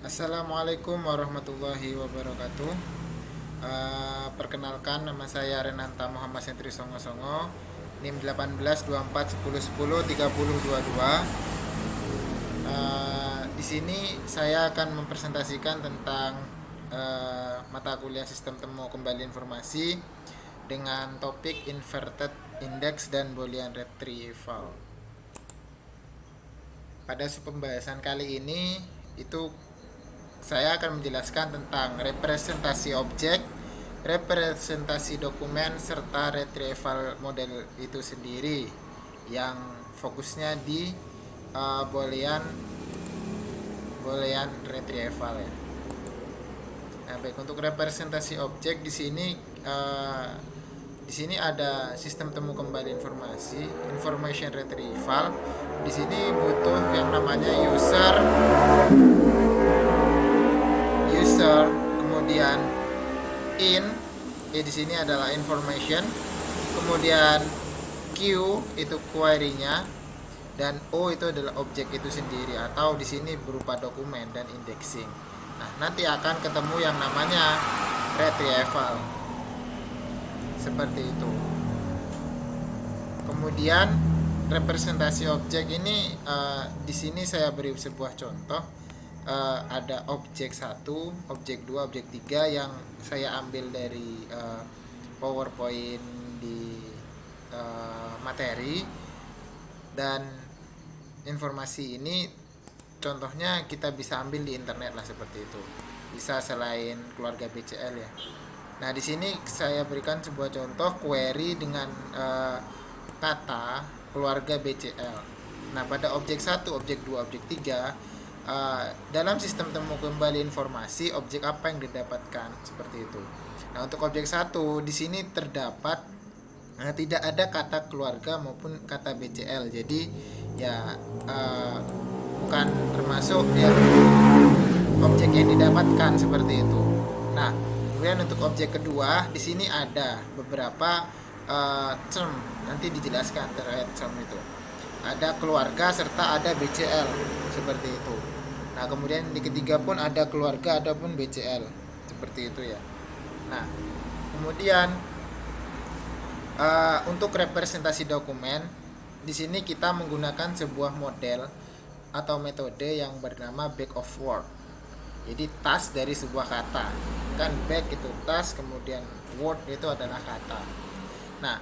Assalamualaikum warahmatullahi wabarakatuh. Perkenalkan, nama saya Renanta Muhammad Sentri Songo Songo, NIM 182410103022. Di sini saya akan mempresentasikan tentang mata kuliah Sistem Temu Kembali Informasi dengan topik Inverted Index dan Boolean Retrieval. Pada pembahasan kali ini itu saya akan menjelaskan tentang representasi objek, representasi dokumen, serta retrieval model itu sendiri yang fokusnya di boolean retrieval ya. Nah, baik, untuk representasi objek di sini ada sistem temu kembali informasi, information retrieval. Di sini butuh yang namanya user, kemudian di sini adalah information, kemudian Q itu query-nya, dan O itu adalah objek itu sendiri atau di sini berupa dokumen dan indexing. Nah, nanti akan ketemu yang namanya retrieval. Seperti itu. Kemudian representasi objek ini di sini saya beri sebuah contoh. Ada objek 1, objek 2, objek 3 yang saya ambil dari PowerPoint di materi, dan informasi ini contohnya kita bisa ambil di internet lah, seperti itu. Bisa selain keluarga BCL ya. Nah, di sini saya berikan sebuah contoh query dengan kata keluarga BCL. Nah, pada objek 1, objek 2, objek 3, dalam sistem temu kembali informasi, objek apa yang didapatkan, seperti itu. Nah, untuk objek 1 di sini terdapat tidak ada kata keluarga maupun kata BCL. Jadi ya bukan termasuk ya objek yang didapatkan, seperti itu. Nah, kemudian untuk objek kedua di sini ada beberapa term, nanti dijelaskan terkait term itu. Ada keluarga serta ada BCL, seperti itu. Nah, kemudian di ketiga pun ada keluarga adapun BCL, seperti itu ya. Nah, kemudian untuk representasi dokumen di sini kita menggunakan sebuah model atau metode yang bernama back of word. Jadi task dari sebuah kata, kan back itu task, kemudian word itu adalah kata. Nah,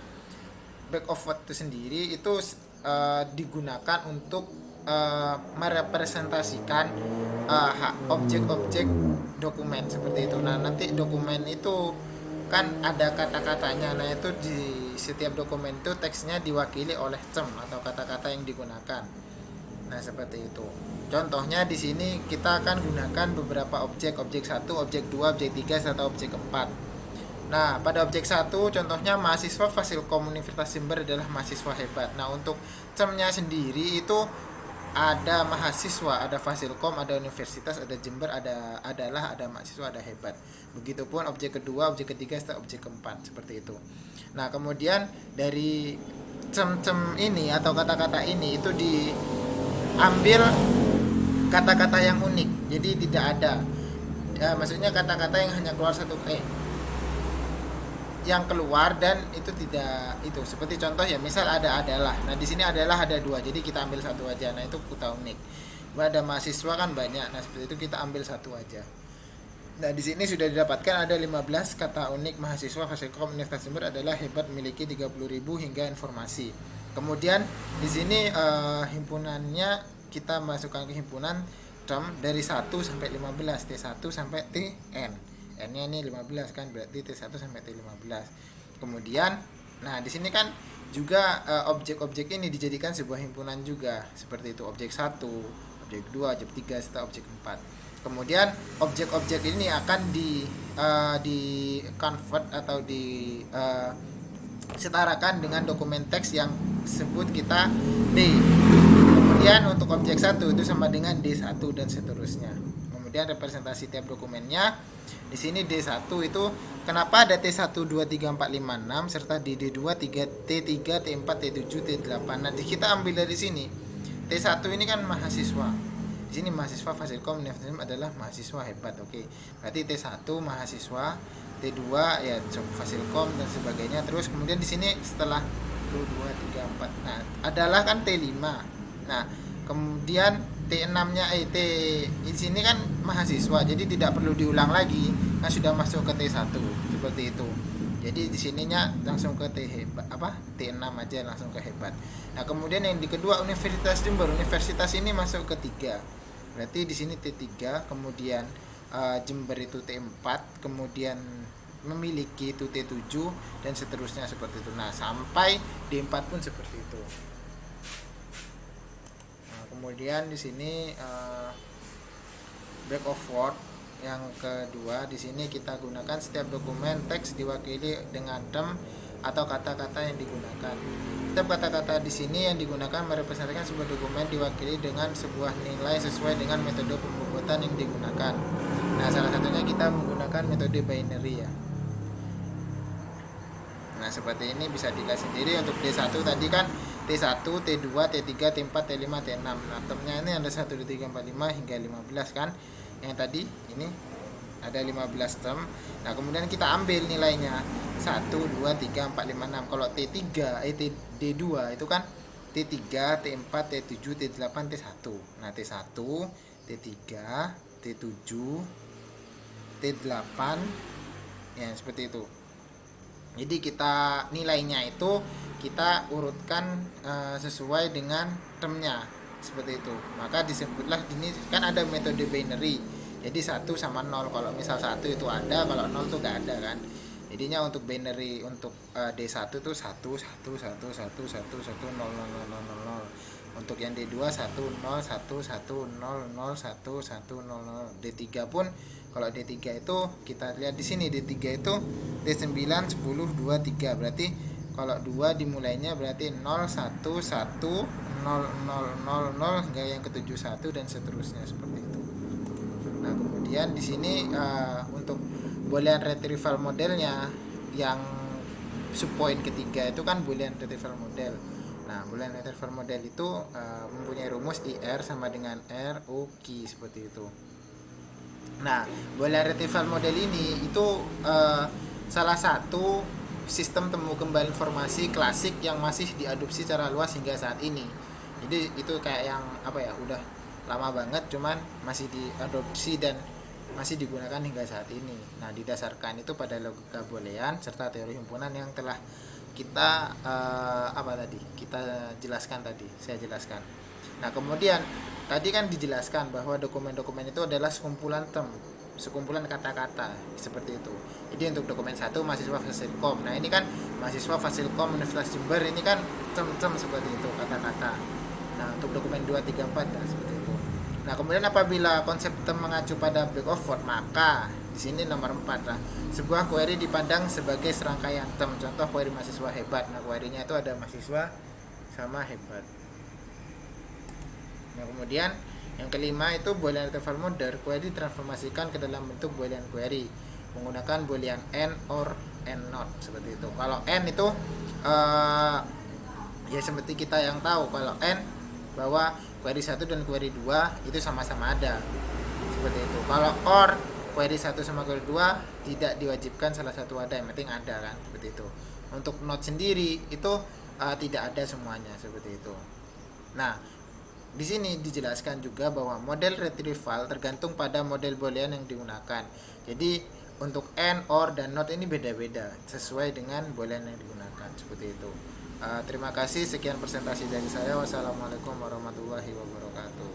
back of word itu sendiri itu digunakan untuk merepresentasikan objek-objek dokumen, seperti itu. Nah, nanti dokumen itu kan ada kata-katanya. Nah, itu di setiap dokumen itu teksnya diwakili oleh term atau kata-kata yang digunakan. Nah, seperti itu. Contohnya di sini kita akan gunakan beberapa objek 1, objek 2, objek 3 serta objek 4. Nah, pada objek 1 contohnya mahasiswa Fasilkom Universitas Jember adalah mahasiswa hebat. Nah, untuk termnya sendiri itu ada mahasiswa, ada Fasilkom, ada universitas, ada Jember, ada mahasiswa, ada hebat. Begitupun objek kedua, objek ketiga, serta objek keempat, seperti itu. Nah, kemudian dari term ini atau kata-kata ini itu diambil kata-kata yang unik. Jadi tidak ada maksudnya kata-kata yang hanya keluar satu yang keluar dan itu tidak itu, seperti contoh ya, misal adalah. Nah, di sini adalah ada 2, jadi kita ambil satu aja. Nah, itu kata unik. Ada mahasiswa kan banyak. Nah, seperti itu kita ambil satu aja. Nah, di sini sudah didapatkan ada 15 kata unik mahasiswa Fasilkom Universitas Jember adalah hebat, memiliki 30.000 hingga informasi. Kemudian di sini himpunannya kita masukkan ke himpunan term dari 1 sampai 15, T1 sampai Tn. N-nya ini 15 kan, berarti T1 sampai T15. Kemudian nah, di sini kan juga objek-objek ini dijadikan sebuah himpunan juga, seperti itu. Objek 1, objek 2, objek 3 serta objek 4. Kemudian objek-objek ini akan di convert atau setarakan dengan dokumen teks yang sebut kita D. Kemudian untuk objek 1 itu sama dengan D1 dan seterusnya. Kemudian representasi tiap dokumennya di sini D1 itu kenapa ada T1 2 3 4 5 6 serta D2 3 T3 T4 T7 T8. Nanti kita ambil dari sini. T1 ini kan mahasiswa. Di sini mahasiswa Fasilkom Universitas adalah mahasiswa hebat. Oke. Berarti T1 mahasiswa, T2 ya Fasilkom dan sebagainya. Terus kemudian di sini setelah 1 2 3 4. Nah, adalah kan T5. Nah, kemudian T6-nya di sini kan mahasiswa. Jadi tidak perlu diulang lagi. Kan sudah masuk ke T1 seperti itu. Jadi di sininya langsung ke T6 aja langsung ke hebat. Nah, kemudian yang di kedua Universitas Jember. Universitas ini masuk ke 3. Berarti di sini T3, kemudian Jember itu T4, kemudian memiliki itu T7 dan seterusnya seperti itu. Nah, sampai D4 pun seperti itu. Nah, kemudian di sini back of word yang kedua, di sini kita gunakan setiap dokumen teks diwakili dengan term atau kata-kata yang digunakan. Setiap kata-kata di sini yang digunakan merepresentasikan sebuah dokumen diwakili dengan sebuah nilai sesuai dengan metode pembuatan yang digunakan. Nah, salah satunya kita menggunakan metode binary ya. Nah, seperti ini bisa dilihat sendiri. Untuk D1 tadi kan T1, T2, T3, T4, T5, T6. Nah, termnya ini ada 1, 2, 3, 4, 5 hingga 15 kan. Yang tadi ini ada 15 term. Nah, kemudian kita ambil nilainya 1, 2, 3, 4, 5, 6. Kalau D2 itu kan T3, T4, T7, T8, T1. Nah, T1, T3, T7, T8 ya seperti itu. Jadi kita nilainya itu kita urutkan sesuai dengan termnya seperti itu. Maka disebutlah ini kan ada metode binary. Jadi 1 sama 0. Kalau misal 1 itu ada, kalau 0 itu enggak ada kan. Jadinya untuk binary untuk D1 itu 1 1 1 1 1 1 0 0 0 0. Untuk yang D2 1 0 1 1 0 0 1 1 0 0. D3 pun kalau D3 itu kita lihat di sini D3 itu D9 10 2 3. Berarti kalau 2 dimulainya berarti 0 1 1 0 0 0 0 hingga yang ke-71 dan seterusnya seperti itu. Nah, kemudian di sini untuk boolean retrieval modelnya yang subpoint ketiga itu kan boolean retrieval model. Nah, boolean retrieval model itu mempunyai rumus IR sama dengan R O Q seperti itu. Nah, boolean retrieval model ini itu salah satu sistem temu kembali informasi klasik yang masih diadopsi secara luas hingga saat ini. Jadi itu kayak yang udah lama banget cuman masih diadopsi dan masih digunakan hingga saat ini. Nah, didasarkan itu pada logika boolean serta teori himpunan yang telah kita saya jelaskan. Nah, kemudian tadi kan dijelaskan bahwa dokumen-dokumen itu adalah sekumpulan kata-kata seperti itu. Jadi untuk dokumen 1 mahasiswa Fasilkom. Nah, ini kan mahasiswa Fasilkom Universitas Jember, ini kan term seperti itu kata-kata. Nah, untuk dokumen 2 3 4 dan seperti itu. Nah, kemudian apabila konsep term mengacu pada back of word, maka di sini nomor 4 lah. Sebuah query dipandang sebagai serangkaian term. Contoh query mahasiswa hebat. Nah, query-nya itu ada mahasiswa sama hebat. Nah, kemudian yang kelima itu boolean retrieval model. Query ditransformasikan ke dalam bentuk boolean query menggunakan boolean and, or, and not seperti itu. Kalau and itu ya seperti kita yang tahu kalau and bahwa query 1 dan query 2 itu sama-sama ada seperti itu. Kalau or query 1 sama query 2 tidak diwajibkan salah satu ada, yang penting ada kan seperti itu. Untuk not sendiri itu tidak ada semuanya seperti itu. Nah, di sini dijelaskan juga bahwa model retrieval tergantung pada model boolean yang digunakan. Jadi untuk and, or, dan not ini beda-beda sesuai dengan boolean yang digunakan seperti itu. Terima kasih, sekian presentasi dari saya. Wassalamualaikum warahmatullahi wabarakatuh.